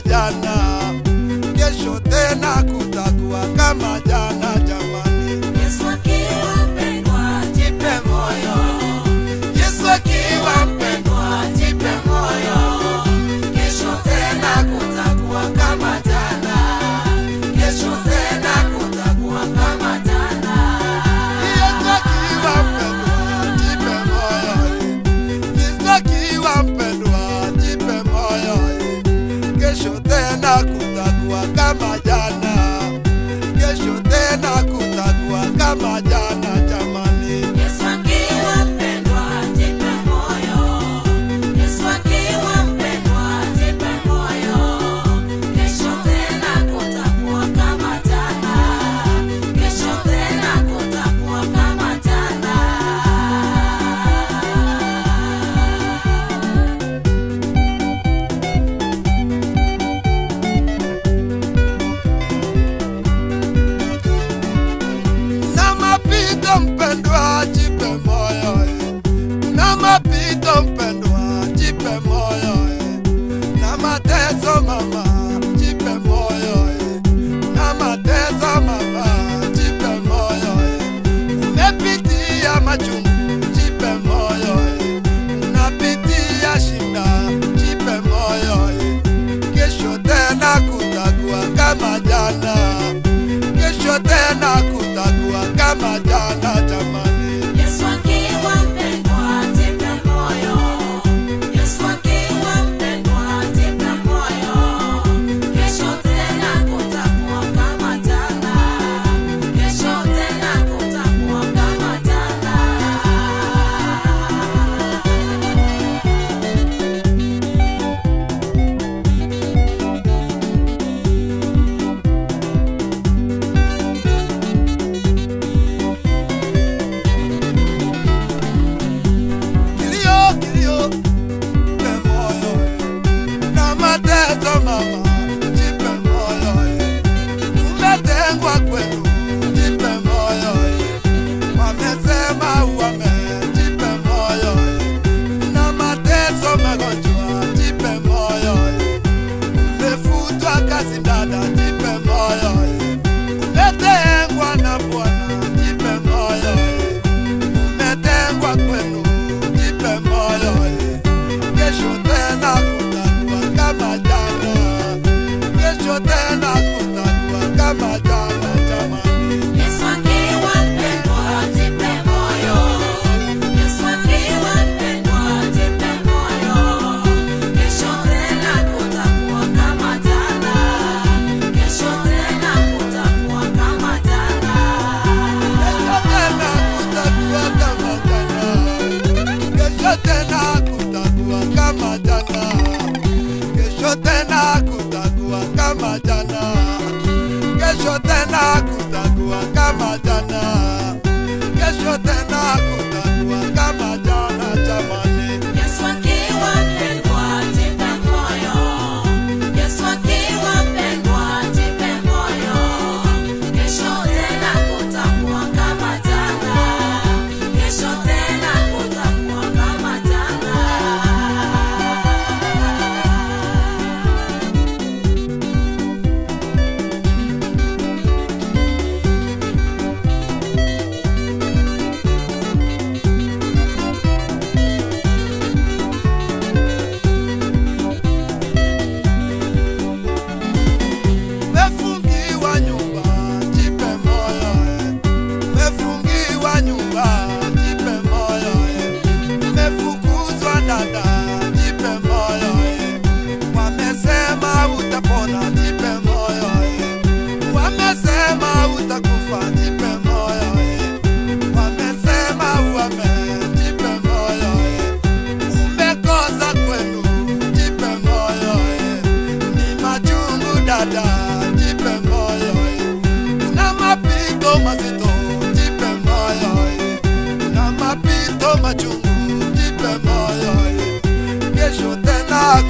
kama jana, kesho tena kutakuwa kama jana jamani. Yesu akiwa mpendwa, jipe moyo. Yesu akiwa mpendwa, jipe moyo. Kesho tena kutakuwa kama jana, kesho tena kutakuwa kama jana. Yesu akiwa mpendwa, jipe moyo. Yesu akiwa mpendwa, jipe moyo. Kesho tena kutakuwa kama jana, kesho tena kutakuwa kama jana jamani. Yesu akiwa mpendwa, jipe moyo. Yesu akiwa mpendwa, jipe moyo. Kesho tena kutakuwa kama jana, kesho tena kutakuwa kama jana. Na mapito mpendwa, jipe moyo. Na mapito mpendwa, jipe moyo. Na mateso mama, jipe moyo. Na mateso mama, jipe moyo. Umepitia machungu, jipe moyo. Unapitia shida, jipe moyo. Kesho tena kutakuwa kama jana, kesho tena kutakuwa kama jana jamani. Yesu akiwa mpendwa, jipe moyo. Yesu akiwa mpendwa, jipe moyo. Kesho tena kutakuwa kama jana, kesho tena kutakuwa kama jana. Kilio, kilio, jipe moyo. Na mateso mama, jipe moyo. Umetengwa kwenu, jipe moyo. Wamesema uame, jipe moyo. Na mateso magonjwa, jipe moyo. Umefutwa kazi dada, jipe moyo. Umetengwa na Bwana, jipe moyo. Umetengwa kwenu, jipe moyo. Kesho tena kutakuwa kama jana, kesho tena kutakuwa kama jana jamani. Yesu akiwa mpendwa, jipe moyo. Yesu akiwa mpendwa, jipe moyo. Kesho tena kutakuwa kama jana, kesho tena kutakuwa kama jana. Kesho tena kutakuwa kama jana, kesho tena kutakuwa kama jana, kesho tena kutakuwa kama jana, kesho tena kutakuwa kama jana, kesho tena kutakuwa kama jana jamani. Yesu akiwa mpendwa, jipe moyo. Yesu akiwa mpendwa, jipe moyo. Kesho tena kutakuwa kama jana, kesho tena kutakuwa kama jana. Mefungiwa nyumba, jipe moyo. Mefungiwa nyumba, jipe moyo. Mefukuzwa dada, jipe moyo. Wamesema utapona, jipe moyo. Wamesema utakufa, jipe moyo. Wamesema uame, jipe moyo. Umekosa kwenu, jipe moyo. Ni machungu dada, jipe moyo. Na mapito mazito, jipe moyo. Na mapito machungu, jipe moyo. Kesho tena